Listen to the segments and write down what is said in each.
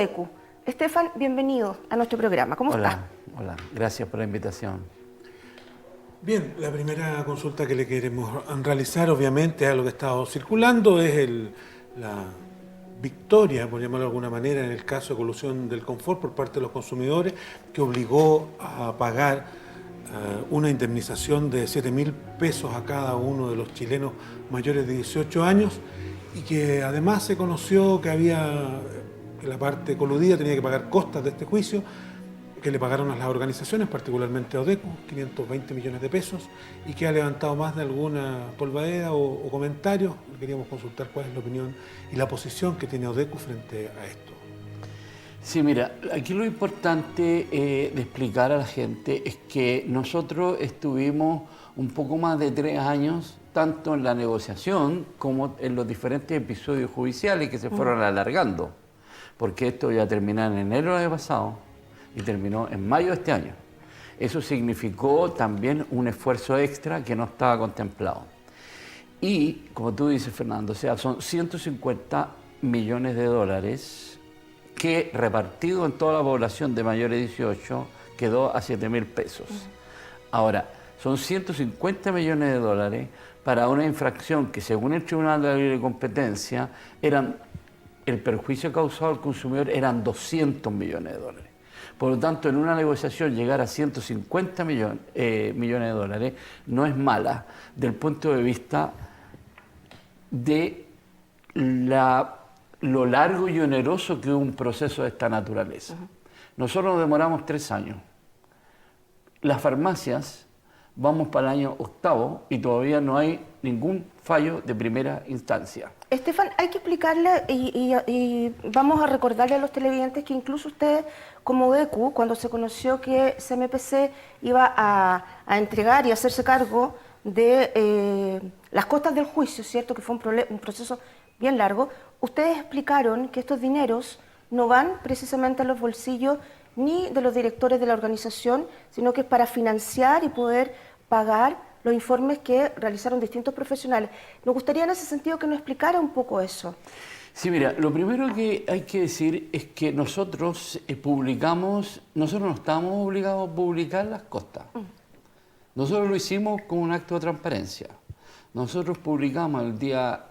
Odecu. Estefan, bienvenido a nuestro programa. ¿Cómo está? Hola, gracias por la invitación. Bien, la primera consulta que le queremos realizar, obviamente, algo que ha estado circulando, es la victoria, por llamarlo de alguna manera, en el caso de colusión del confort por parte de los consumidores, que obligó a pagar una indemnización de 7.000 pesos a cada uno de los chilenos mayores de 18 años y que además se conoció que la parte coludida tenía que pagar costas de este juicio, que le pagaron a las organizaciones, particularmente a Odecu, 520 millones de pesos, y que ha levantado más de alguna polvadera o comentarios. Queríamos consultar cuál es la opinión y la posición que tiene Odecu frente a esto. Sí, mira, aquí lo importante de explicar a la gente es que nosotros estuvimos un poco más de 3 años, tanto en la negociación como en los diferentes episodios judiciales que se fueron alargando, porque esto iba a terminar en enero del año pasado y terminó en mayo de este año. Eso significó también un esfuerzo extra que no estaba contemplado. Y, como tú dices, Fernando, o sea, son 150 millones de dólares que repartido en toda la población de mayores de 18 quedó a 7.000 pesos. Ahora, son 150 millones de dólares para una infracción que, según el Tribunal de la Libre Competencia, el perjuicio causado al consumidor eran 200 millones de dólares. Por lo tanto, en una negociación llegar a 150 millones de dólares no es mala del punto de vista de lo largo y oneroso que es un proceso de esta naturaleza. Nosotros nos demoramos 3 años. Las farmacias vamos para el año 8º y todavía no hay ningún fallo de primera instancia. Estefan, hay que explicarle y vamos a recordarle a los televidentes que incluso ustedes, como Odecu, cuando se conoció que CMPC iba a entregar y hacerse cargo de las costas del juicio, ¿cierto? Que fue un proceso bien largo, ustedes explicaron que estos dineros no van precisamente a los bolsillos ni de los directores de la organización, sino que es para financiar y poder pagar los informes que realizaron distintos profesionales. Nos gustaría en ese sentido que nos explicara un poco eso. Sí, mira, lo primero que hay que decir es que nosotros nosotros no estamos obligados a publicar las costas. Nosotros lo hicimos con un acto de transparencia. Nosotros publicamos el día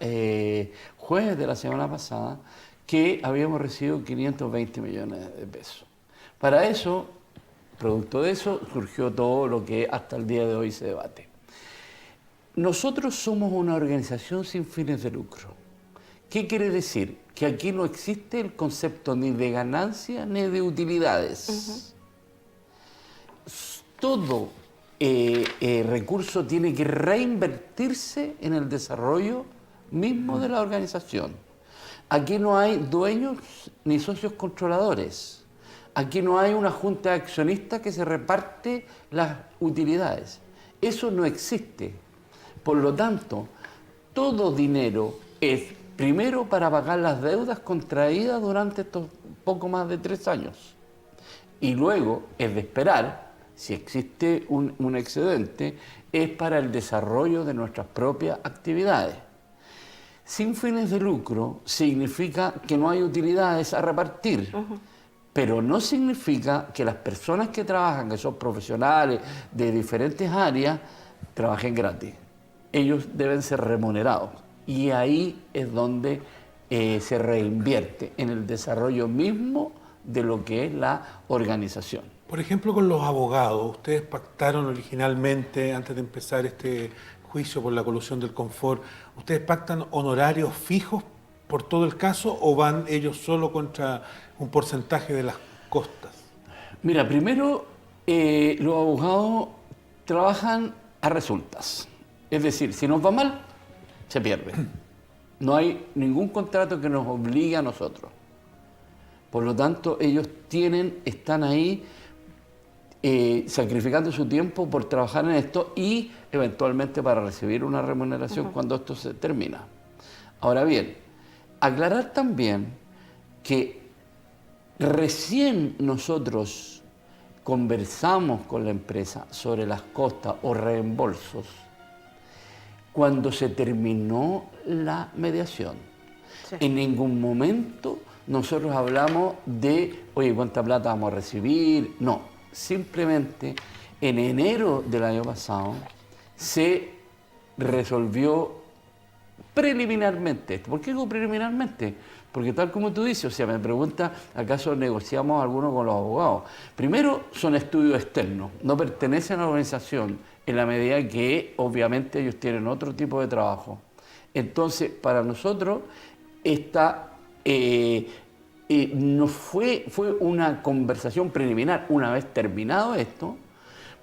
jueves de la semana pasada que habíamos recibido 520 millones de pesos. Para eso, producto de eso, surgió todo lo que hasta el día de hoy se debate. Nosotros somos una organización sin fines de lucro. ¿Qué quiere decir? Que aquí no existe el concepto ni de ganancia ni de utilidades. Todo recurso tiene que reinvertirse en el desarrollo mismo de la organización. Aquí no hay dueños ni socios controladores. Aquí no hay una junta de accionistas que se reparte las utilidades. Eso no existe. Por lo tanto, todo dinero es primero para pagar las deudas contraídas durante estos poco más de 3 años. Y luego es de esperar, si existe un excedente, es para el desarrollo de nuestras propias actividades. Sin fines de lucro significa que no hay utilidades a repartir, pero no significa que las personas que trabajan, que son profesionales de diferentes áreas, trabajen gratis. Ellos deben ser remunerados y ahí es donde se reinvierte en el desarrollo mismo de lo que es la organización. Por ejemplo, con los abogados, ¿ustedes pactaron originalmente, antes de empezar este juicio por la colusión del confort, ustedes pactan honorarios fijos por todo el caso o van ellos solo contra un porcentaje de las costas? Mira, primero los abogados trabajan a resultas. Es decir, si nos va mal, se pierde. No hay ningún contrato que nos obligue a nosotros. Por lo tanto, ellos están ahí sacrificando su tiempo por trabajar en esto y eventualmente para recibir una remuneración cuando esto se termina. Ahora bien, aclarar también que recién nosotros conversamos con la empresa sobre las costas o reembolsos cuando se terminó la mediación. Sí. En ningún momento nosotros hablamos de, oye, ¿cuánta plata vamos a recibir? No, simplemente en enero del año pasado se resolvió preliminarmente esto. ¿Por qué digo preliminarmente? Porque tal como tú dices, o sea, me pregunta, ¿acaso negociamos alguno con los abogados? Primero, son estudios externos, no pertenecen a la organización, en la medida que obviamente ellos tienen otro tipo de trabajo. Entonces, para nosotros, esta no fue una conversación preliminar una vez terminado esto,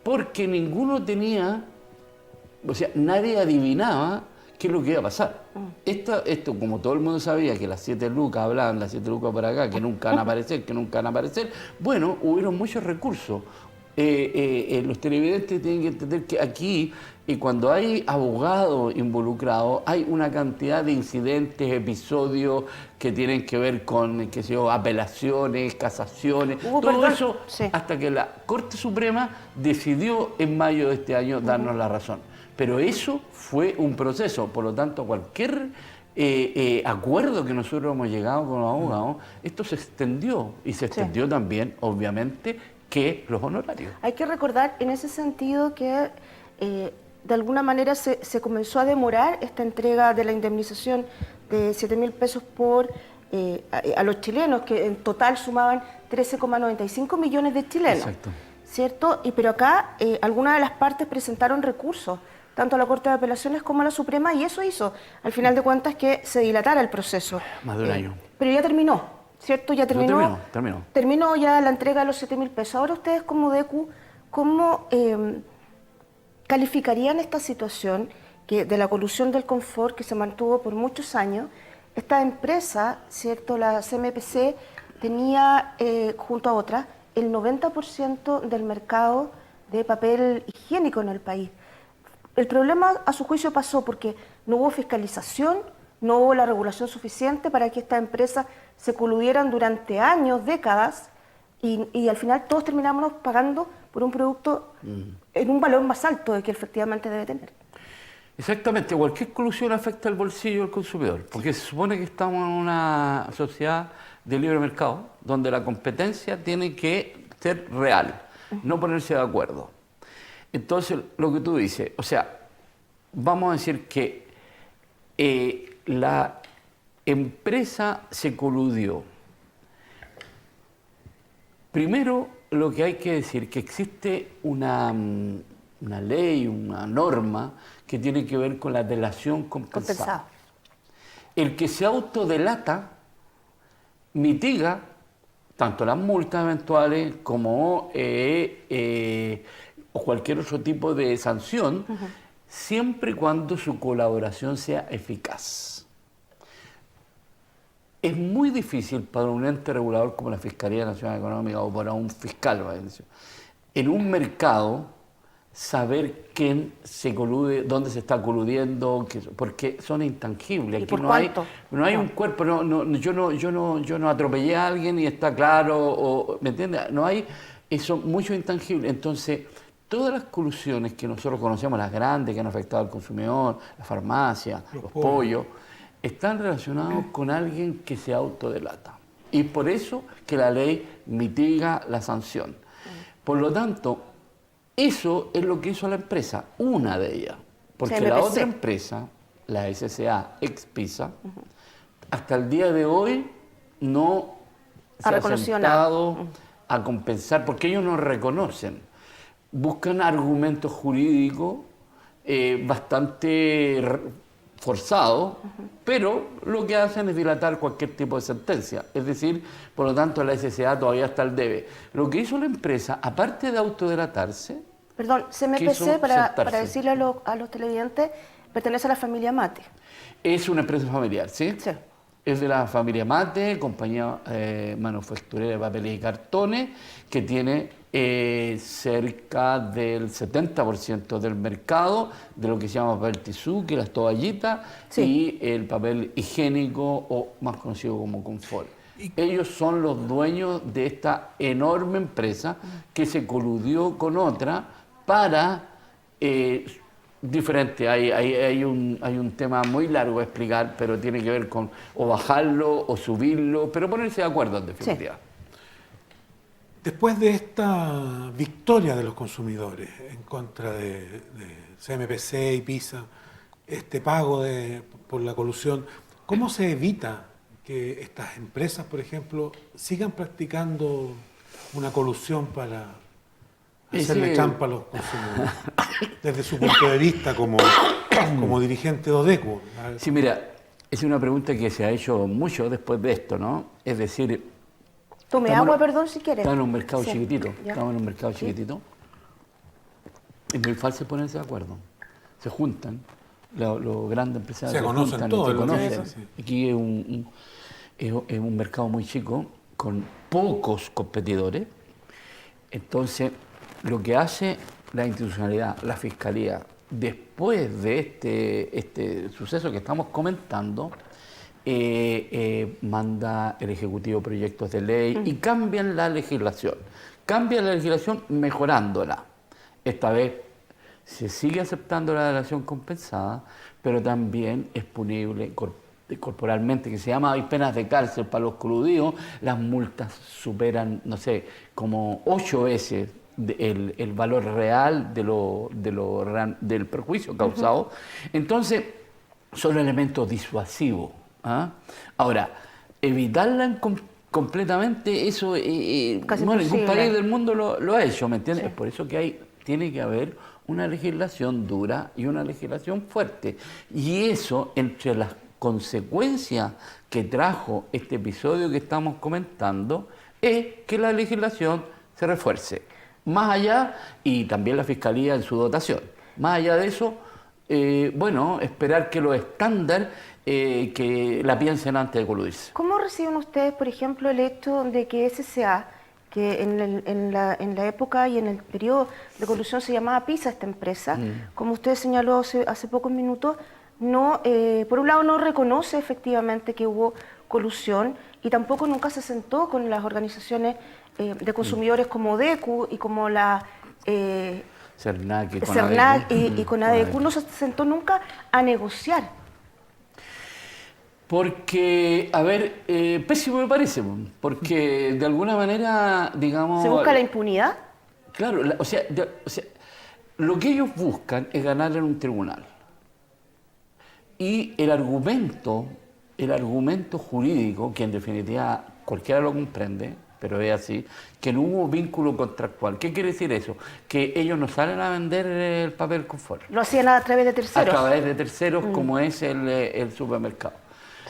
porque ninguno tenía, o sea, nadie adivinaba qué es lo que iba a pasar. Esto, como todo el mundo sabía que las 7 lucas, hablaban las 7 lucas por acá, que nunca van a aparecer, que nunca van a aparecer, bueno, hubieron muchos recursos. Los televidentes tienen que entender que aquí, cuando hay abogados involucrados, hay una cantidad de incidentes, episodios que tienen que ver con, qué sé yo, apelaciones, casaciones, todo eso, sí, hasta que la Corte Suprema decidió en mayo de este año darnos la razón. Pero eso fue un proceso, por lo tanto, cualquier acuerdo que nosotros hemos llegado con los abogados, esto se extendió, y se extendió también, obviamente, que los honorarios. Hay que recordar en ese sentido que de alguna manera se comenzó a demorar esta entrega de la indemnización de 7.000 pesos por a los chilenos, que en total sumaban 13,95 millones de chilenos. Exacto. ¿Cierto? Pero acá algunas de las partes presentaron recursos, tanto a la Corte de Apelaciones como a la Suprema, y eso hizo, al final de cuentas, que se dilatara el proceso. Más de un año. Pero ya terminó, ¿cierto? Ya terminó. Terminó. Terminó ya la entrega de los 7.000 pesos. Ahora ustedes como DECU, ¿cómo calificarían esta situación de la colusión del confort que se mantuvo por muchos años? Esta empresa, ¿cierto? La CMPC tenía, junto a otras, el 90% del mercado de papel higiénico en el país. El problema, a su juicio, pasó porque no hubo fiscalización, no hubo la regulación suficiente para que estas empresas se coludieran durante años, décadas, y al final todos terminamos pagando por un producto en un valor más alto de que efectivamente debe tener. Exactamente, cualquier colusión afecta al bolsillo del consumidor, porque se supone que estamos en una sociedad de libre mercado, donde la competencia tiene que ser real, no ponerse de acuerdo. Entonces, lo que tú dices, o sea, vamos a decir que la empresa se coludió. Primero, lo que hay que decir que existe una ley, una norma que tiene que ver con la delación compensada. El que se autodelata mitiga tanto las multas eventuales como o cualquier otro tipo de sanción, siempre y cuando su colaboración sea eficaz. Es muy difícil para un ente regulador como la Fiscalía Nacional Económica o para un fiscal, en un mercado, saber quién se colude, dónde se está coludiendo, porque son intangibles. Aquí no hay un cuerpo, yo no atropellé a alguien y está claro, ¿me entiendes? No hay, son muchos intangibles. Entonces, todas las colusiones que nosotros conocemos, las grandes que han afectado al consumidor, la farmacia, los pollos, están relacionados con alguien que se autodelata. Y por eso que la ley mitiga la sanción. Por lo tanto, eso es lo que hizo la empresa, una de ellas. Porque CMPC. la otra empresa, la SCA, ex-PISA, hasta el día de hoy no se ha sentado a compensar, porque ellos no reconocen. Buscan argumentos jurídicos bastante forzados, pero lo que hacen es dilatar cualquier tipo de sentencia. Es decir, por lo tanto, la SCA todavía está al debe. Lo que hizo la empresa, aparte de autodelatarse... Perdón, CMPC, para decirle a los televidentes, pertenece a la familia Mate. Es una empresa familiar, ¿sí? Sí. Es de la familia Mate, compañía manufacturera de papeles y cartones, que tiene cerca del 70% del mercado de lo que se llama papel tisú, que es las toallitas, y el papel higiénico, o más conocido como confort. Ellos son los dueños de esta enorme empresa que se coludió con otra para Diferente, hay un tema muy largo a explicar, pero tiene que ver con o bajarlo o subirlo, pero ponerse de acuerdo en definitiva. Sí. Después de esta victoria de los consumidores en contra de CMPC y PISA, este pago por la colusión, ¿cómo se evita que estas empresas, por ejemplo, sigan practicando una colusión para hacerle trampa a los consumidores? Desde su punto de vista como dirigente de Odecu. Sí, mira, es una pregunta que se ha hecho mucho después de esto, ¿no? Es decir, Tome agua, perdón, si quiere. estamos en un mercado chiquitito, ya. estamos en un mercado chiquitito. Es muy fácil ponerse de acuerdo. Se juntan, los grandes empresarios Se conocen juntan, todos, se lo que conocen. dicen, sí. Aquí es un mercado muy chico, con pocos competidores. Entonces, lo que hace la institucionalidad, la fiscalía, después de este suceso que estamos comentando, manda el Ejecutivo proyectos de ley y cambian la legislación. Cambian la legislación mejorándola. Esta vez se sigue aceptando la delación compensada, pero también es punible corporalmente, que se llama, hay penas de cárcel para los coludidos, las multas superan, no sé, como 8 veces el valor real del perjuicio causado. Entonces, son elementos disuasivos. ¿Ah? Ahora, evitarla completamente, eso Casi no, ningún imposible. país del mundo lo ha hecho, ¿me entiendes? Es por eso que tiene que haber una legislación dura y una legislación fuerte. Y eso, entre las consecuencias que trajo este episodio que estamos comentando, es que la legislación se refuerce. Más allá, y también la Fiscalía en su dotación, más allá de eso, bueno, esperar que los estándares que la piensen antes de coludirse. ¿Cómo reciben ustedes, por ejemplo, el hecho de que SCA, que en la época y en el periodo de colusión se llamaba PISA esta empresa, como usted señaló hace pocos minutos, no, por un lado no reconoce efectivamente que hubo colusión y tampoco nunca se sentó con las organizaciones de consumidores como Odecu y como la CERNAC y con ADECU, no se sentó nunca a negociar? Porque, a ver, pésimo me parece, porque de alguna manera, digamos... ¿Se busca la impunidad? Claro, o sea, lo que ellos buscan es ganar en un tribunal. Y el argumento jurídico, que en definitiva cualquiera lo comprende, pero es así, que no hubo vínculo contractual. ¿Qué quiere decir eso? Que ellos no salen a vender el papel confort. Lo hacían a través de A terceros. través de terceros, como es el supermercado.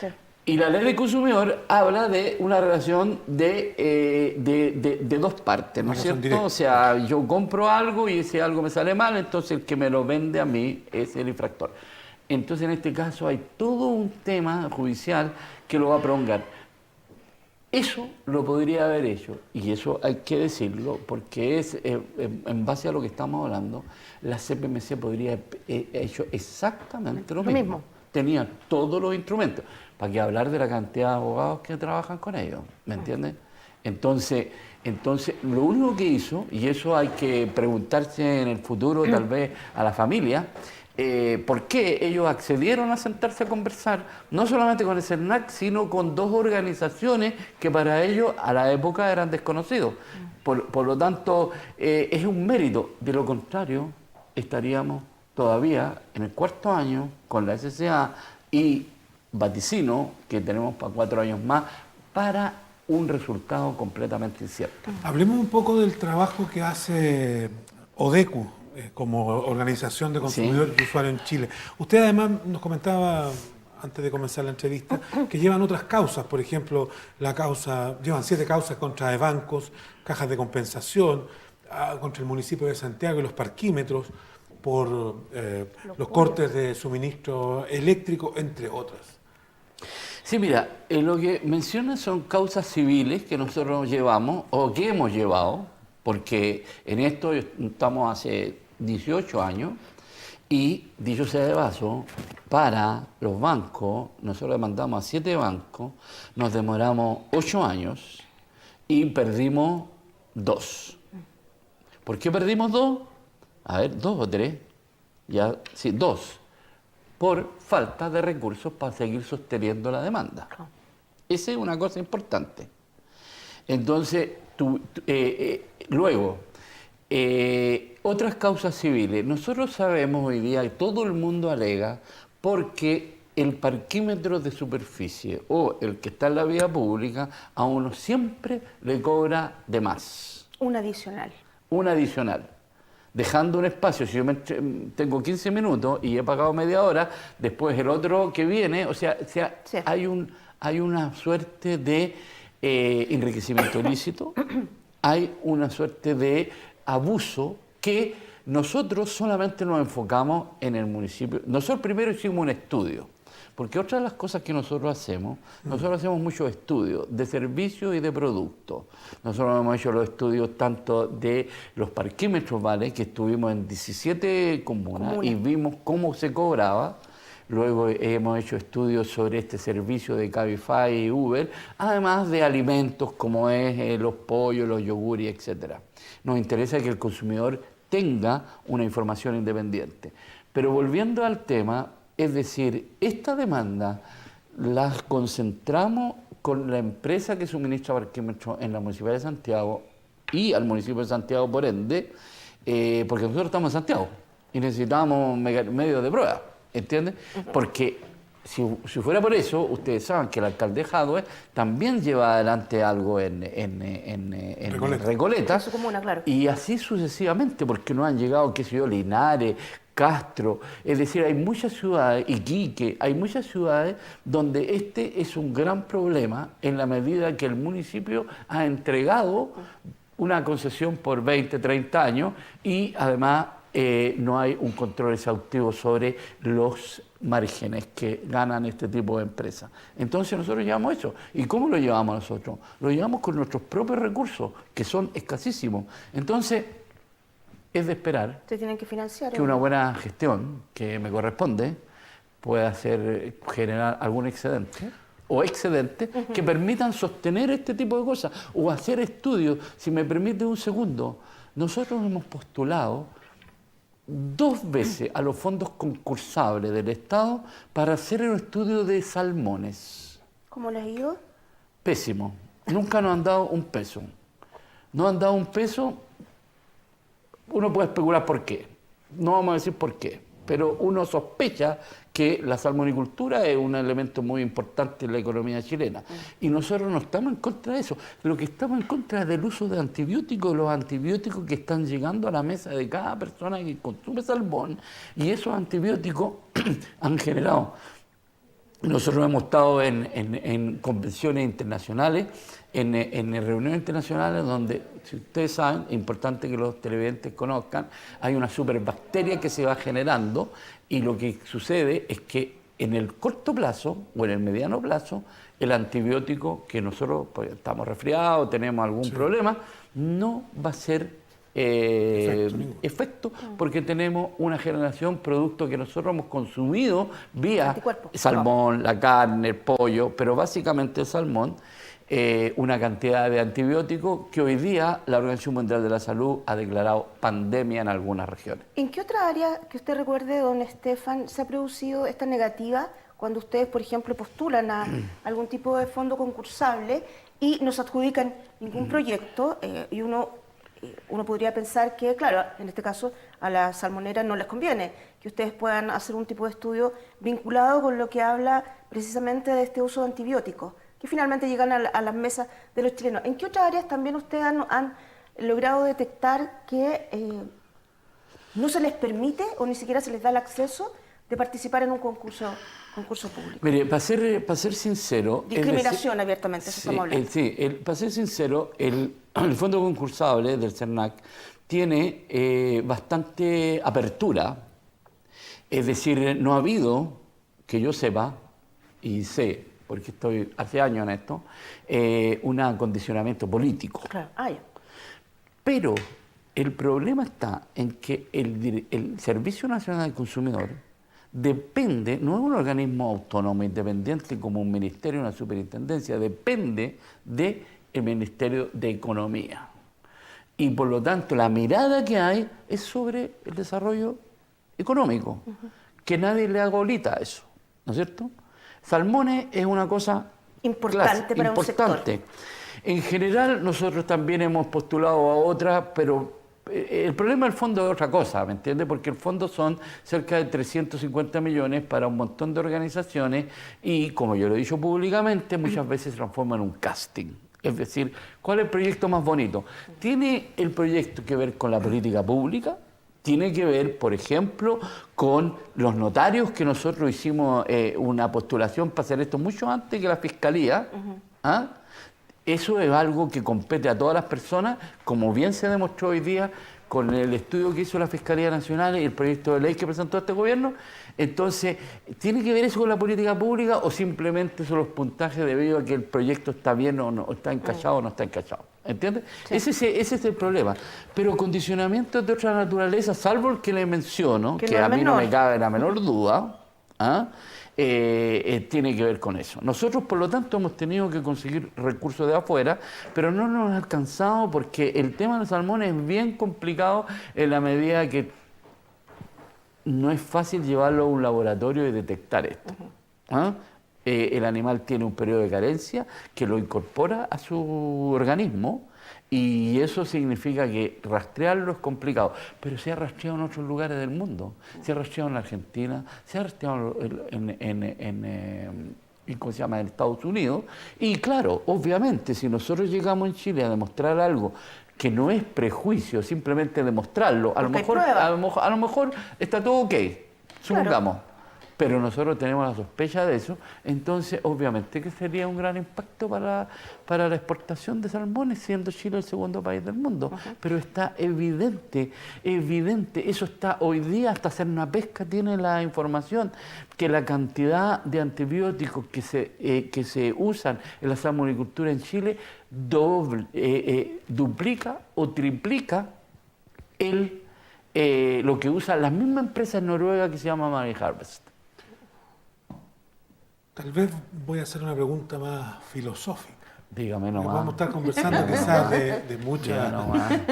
Sí. Y la ley del consumidor habla de una relación de dos partes, ¿no es Relación cierto? directa. O sea, yo compro algo y ese algo me sale mal, entonces el que me lo vende a mí es el infractor. Entonces, en este caso hay todo un tema judicial que lo va a prolongar. Eso lo podría haber hecho, y eso hay que decirlo, porque es en base a lo que estamos hablando, la CPMC podría haber hecho exactamente lo mismo. Tenía todos los instrumentos. ¿Para qué hablar de la cantidad de abogados que trabajan con ellos? ¿Me entiendes? Entonces, lo único que hizo, y eso hay que preguntarse en el futuro tal vez a la familia, ¿por qué ellos accedieron a sentarse a conversar? No solamente con el CERNAC, sino con dos organizaciones que para ellos a la época eran desconocidos. Por lo tanto, es un mérito. De lo contrario, estaríamos todavía en el 4º año con la SCA y vaticino que tenemos para 4 años más para un resultado completamente incierto. Hablemos un poco del trabajo que hace Odecu como organización de consumidores y usuarios en Chile. Usted además nos comentaba antes de comenzar la entrevista que llevan otras causas, por ejemplo, llevan 7 causas contra bancos, cajas de compensación, contra el municipio de Santiago y los parquímetros por los cortes de suministro eléctrico, entre otras. Sí, mira, lo que menciona son causas civiles que nosotros llevamos o que hemos llevado, porque en esto estamos hace 18 años y, dicho sea de paso, para los bancos, nosotros demandamos a 7 bancos, nos demoramos 8 años y perdimos 2. ¿Por qué perdimos 2? A ver, 2 o 3. Ya, sí, dos, por falta de recursos para seguir sosteniendo la demanda. Esa es una cosa importante. Entonces, luego, otras causas civiles. Nosotros sabemos hoy día, y todo el mundo alega, porque el parquímetro de superficie o el que está en la vía pública a uno siempre le cobra de más. Un adicional. Un adicional. Dejando un espacio, si yo tengo 15 minutos y he pagado media hora, después el otro que viene, o sea Sí. hay una suerte de enriquecimiento ilícito, hay una suerte de abuso que nosotros solamente nos enfocamos en el municipio. Nosotros primero hicimos un estudio, porque otra de las cosas que nosotros hacemos muchos estudios de servicios y de productos. Nosotros hemos hecho los estudios tanto de los parquímetros, ¿vale? Que estuvimos en 17 comunas y vimos cómo se cobraba. Luego hemos hecho estudios sobre este servicio de Cabify y Uber, además de alimentos como es los pollos, los yogures, etc. Nos interesa que el consumidor tenga una información independiente. Pero volviendo al tema, es decir, esta demanda la concentramos con la empresa que suministra parquímetros en la Municipalidad de Santiago y al municipio de Santiago, por ende, porque nosotros estamos en Santiago y necesitamos medios de prueba, ¿entiendes? Porque si fuera por eso, ustedes saben que el alcalde Jadwe también lleva adelante algo en Recoleta. En su comuna, claro. Y así sucesivamente, porque no han llegado, qué sé yo, Linares, Castro, es decir, hay muchas ciudades, Iquique, hay muchas ciudades donde este es un gran problema en la medida que el municipio ha entregado una concesión por 20, 30 años y además no hay un control exhaustivo sobre los márgenes que ganan este tipo de empresas. Entonces nosotros llevamos eso. ¿Y cómo lo llevamos nosotros? Lo llevamos con nuestros propios recursos, que son escasísimos. Entonces, es de esperar Se tienen que financiar. que una buena gestión que me corresponde pueda generar algún excedente o excedentes que permitan sostener este tipo de cosas o hacer estudios. Si me permite un segundo, nosotros hemos postulado 2 veces a los fondos concursables del Estado para hacer un estudio de salmones. ¿Cómo les digo? Pésimo. Nunca nos han dado un peso. No han dado un peso. Uno puede especular por qué. No vamos a decir por qué. Pero uno sospecha que la salmonicultura es un elemento muy importante en la economía chilena. Y nosotros no estamos en contra de eso. Lo que estamos en contra es del uso de antibióticos, los antibióticos que están llegando a la mesa de cada persona que consume salmón. Y esos antibióticos han generado. Nosotros hemos estado en convenciones internacionales, en reuniones internacionales donde, si ustedes saben, es importante que los televidentes conozcan, hay una superbacteria que se va generando y lo que sucede es que en el corto plazo o en el mediano plazo, el antibiótico que nosotros pues, estamos resfriados, tenemos algún problema, no va a ser efecto porque tenemos una generación producto que nosotros hemos consumido vía salmón, la carne, el pollo, pero básicamente el salmón, una cantidad de antibióticos que hoy día la Organización Mundial de la Salud ha declarado pandemia en algunas regiones. ¿En qué otra área que usted recuerde, don Estefan, se ha producido esta negativa cuando ustedes, por ejemplo, postulan a algún tipo de fondo concursable y no se adjudican ningún proyecto y uno podría pensar que, claro, en este caso a las salmoneras no les conviene que ustedes puedan hacer un tipo de estudio vinculado con lo que habla precisamente de este uso de antibióticos, que finalmente llegan a las mesas de los chilenos? ¿En qué otras áreas también ustedes han logrado detectar que no se les permite o ni siquiera se les da el acceso de participar en un concurso público? Mire, para ser sincero... Discriminación abiertamente, eso estamos hablando. Para ser sincero, el fondo concursable del CERNAC tiene bastante apertura, es decir, no ha habido, que yo sepa, y sé, porque estoy hace años en esto, un acondicionamiento político. Claro. Ya. Pero el problema está en que el Servicio Nacional del Consumidor depende, no es un organismo autónomo, independiente como un ministerio o una superintendencia, depende del Ministerio de Economía. Y por lo tanto la mirada que hay es sobre el desarrollo económico, que nadie le haga bolita a eso, ¿no es cierto? Salmones es una cosa Importante para un sector. importante. En general, nosotros también hemos postulado a otras, pero el problema del fondo es otra cosa, ¿me entiendes? Porque el fondo son cerca de 350 millones para un montón de organizaciones y, como yo lo he dicho públicamente, muchas veces se transforma en un casting. Es decir, ¿cuál es el proyecto más bonito? ¿Tiene el proyecto que ver con la política pública? Tiene que ver, por ejemplo, con los notarios, que nosotros hicimos una postulación para hacer esto mucho antes que la Fiscalía. ¿Ah? Eso es algo que compete a todas las personas, como bien se demostró hoy día con el estudio que hizo la Fiscalía Nacional y el proyecto de ley que presentó este gobierno. Entonces, ¿tiene que ver eso con la política pública o simplemente son los puntajes debido a que el proyecto está bien o no, está encachado o no está encachado? ¿Entiendes? Sí. Ese es el problema. Pero condicionamientos de otra naturaleza, salvo el que le menciono, que a mí no me cabe la menor duda, tiene que ver con eso. Nosotros, por lo tanto, hemos tenido que conseguir recursos de afuera, pero no nos ha alcanzado porque el tema de los salmones es bien complicado en la medida que no es fácil llevarlo a un laboratorio y detectar esto. El animal tiene un periodo de carencia que lo incorpora a su organismo y eso significa que rastrearlo es complicado, pero se ha rastreado en otros lugares del mundo. Se ha rastreado en la Argentina, se ha rastreado en ¿cómo se llama?, en Estados Unidos. Y claro, obviamente, si nosotros llegamos en Chile a demostrar algo que no es prejuicio, simplemente demostrarlo, a lo mejor está todo ok, supongamos. Claro. Pero nosotros tenemos la sospecha de eso, entonces obviamente que sería un gran impacto para la exportación de salmones, siendo Chile el segundo país del mundo. Pero está evidente, eso está hoy día, hasta Cernapesca tiene la información, que la cantidad de antibióticos que se usan en la salmonicultura en Chile duplica o triplica lo que usan las mismas empresas noruegas que se llama Marine Harvest. Tal vez voy a hacer una pregunta más filosófica. Dígame nomás. Vamos a estar conversando quizás de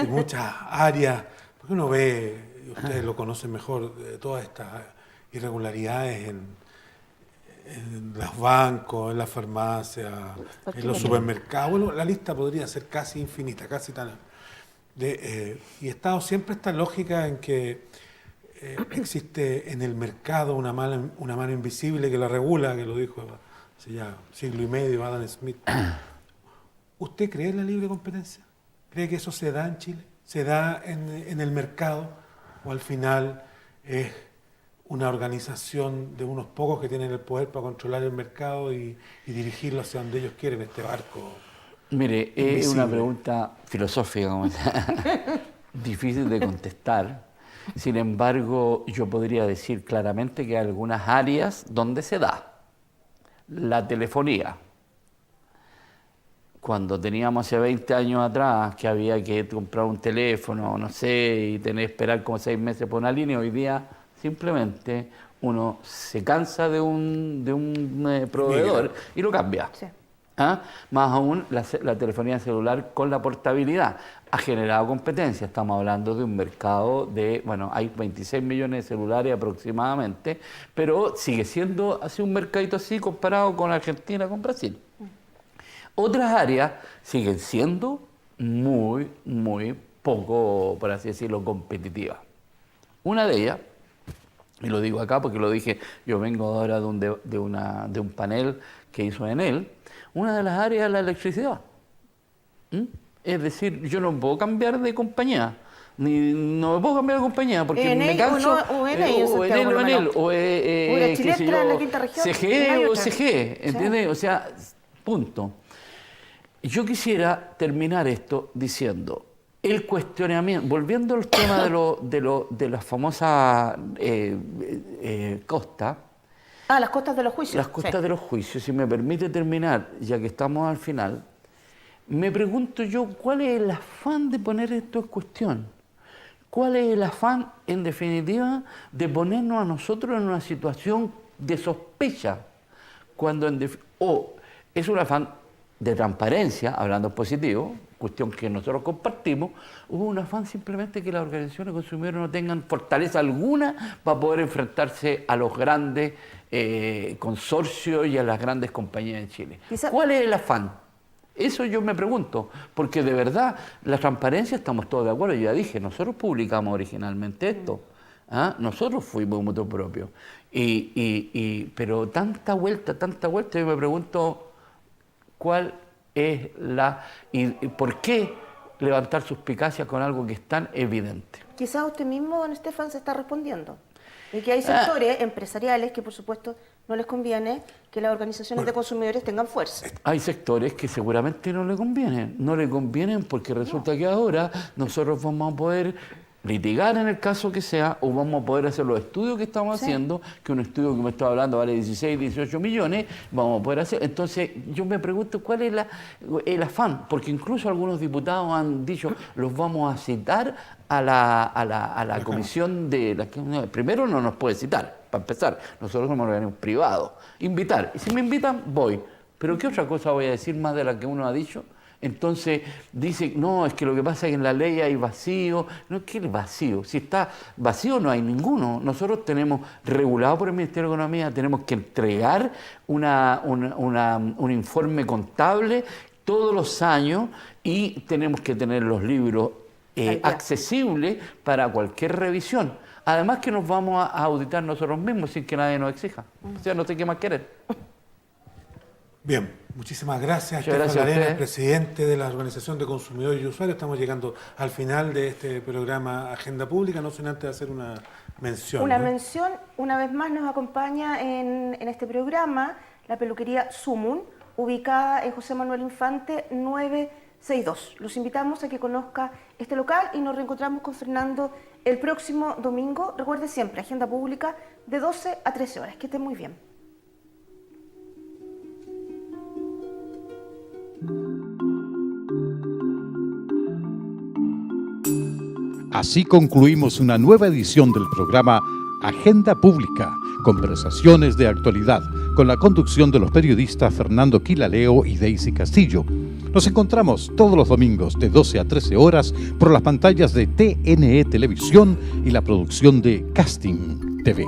muchas áreas, porque uno ve, y ustedes lo conocen mejor, de todas estas irregularidades en los bancos, en las farmacias, en los supermercados. Bueno, la lista podría ser casi infinita, casi tan... y he estado siempre esta lógica en que existe en el mercado una mano invisible que la regula, que lo dijo hace ya siglo y medio Adam Smith. ¿Usted cree en la libre competencia? ¿Cree que eso se da en Chile? ¿Se da en el mercado? ¿O al final es una organización de unos pocos que tienen el poder para controlar el mercado y dirigirlo hacia donde ellos quieren, este barco? Mire, es una pregunta filosófica, difícil de contestar. Sin embargo, yo podría decir claramente que hay algunas áreas donde se da. La telefonía. Cuando teníamos hace 20 años atrás que había que comprar un teléfono, no sé, y tener que esperar como 6 meses por una línea, hoy día simplemente uno se cansa de un proveedor y lo cambia. Sí. Más aún la telefonía celular con la portabilidad ha generado competencia. Estamos hablando de un mercado de, hay 26 millones de celulares aproximadamente, pero sigue siendo así un mercadito así comparado con Argentina, con Brasil. Otras áreas siguen siendo muy, muy poco, por así decirlo, competitivas. Una de ellas, y lo digo acá porque lo dije, yo vengo ahora de un panel que hizo Enel. Una de las áreas es la electricidad. Es decir, yo no puedo cambiar de compañía. No me puedo cambiar de compañía porque me canso. O Enel, o Chiletra en la quinta región. CGE o CGE, ¿entiendes? Sí. O sea, punto. Yo quisiera terminar esto diciendo, el cuestionamiento, volviendo al tema de las famosas costas. Las costas de los juicios. Las costas de los juicios, si me permite terminar, ya que estamos al final, me pregunto yo, ¿cuál es el afán de poner esto en cuestión? ¿Cuál es el afán, en definitiva, de ponernos a nosotros en una situación de sospecha? Cuando o es un afán de transparencia, hablando positivo, cuestión que nosotros compartimos, hubo un afán simplemente que las organizaciones de consumidores no tengan fortaleza alguna para poder enfrentarse a los grandes consorcios y a las grandes compañías en Chile. ¿Cuál es el afán? Eso yo me pregunto, porque de verdad, la transparencia estamos todos de acuerdo. Yo ya dije, nosotros publicamos originalmente esto, nosotros fuimos motor propio, pero tanta vuelta, yo me pregunto cuál es y por qué levantar suspicacias con algo que es tan evidente. Quizás usted mismo, don Estefan, se está respondiendo. Y que hay sectores empresariales que, por supuesto, no les conviene que las organizaciones de consumidores tengan fuerza. Hay sectores que seguramente no le convienen porque resulta que ahora nosotros vamos a poder litigar en el caso que sea, o vamos a poder hacer los estudios que estamos haciendo, que un estudio que me estaba hablando vale 16, 18 millones, vamos a poder hacer. Entonces yo me pregunto cuál es el afán, porque incluso algunos diputados han dicho, los vamos a citar a la comisión primero no nos puede citar, para empezar, nosotros somos organismos privados, invitar, y si me invitan, voy, pero ¿qué otra cosa voy a decir más de la que uno ha dicho? Entonces dice, no, es que lo que pasa es que en la ley hay vacío. No, ¿qué es vacío? Si está vacío no hay ninguno. Nosotros tenemos, regulado por el Ministerio de Economía, tenemos que entregar un informe contable todos los años y tenemos que tener los libros accesibles para cualquier revisión. Además que nos vamos a auditar nosotros mismos sin que nadie nos exija. O sea, no sé qué más querer. Bien, muchísimas gracias. Muchas gracias a usted. Presidente de la Organización de Consumidores y Usuarios. Estamos llegando al final de este programa Agenda Pública, no sin antes hacer una mención. Una mención, una vez más nos acompaña en este programa la peluquería Sumun, ubicada en José Manuel Infante 962. Los invitamos a que conozca este local y nos reencontramos con Fernando el próximo domingo. Recuerde siempre, Agenda Pública de 12 a 13 horas. Que estén muy bien. Así concluimos una nueva edición del programa Agenda Pública, conversaciones de actualidad, con la conducción de los periodistas Fernando Quilaleo y Daisy Castillo. Nos encontramos todos los domingos de 12 a 13 horas por las pantallas de TNE Televisión y la producción de Casting TV.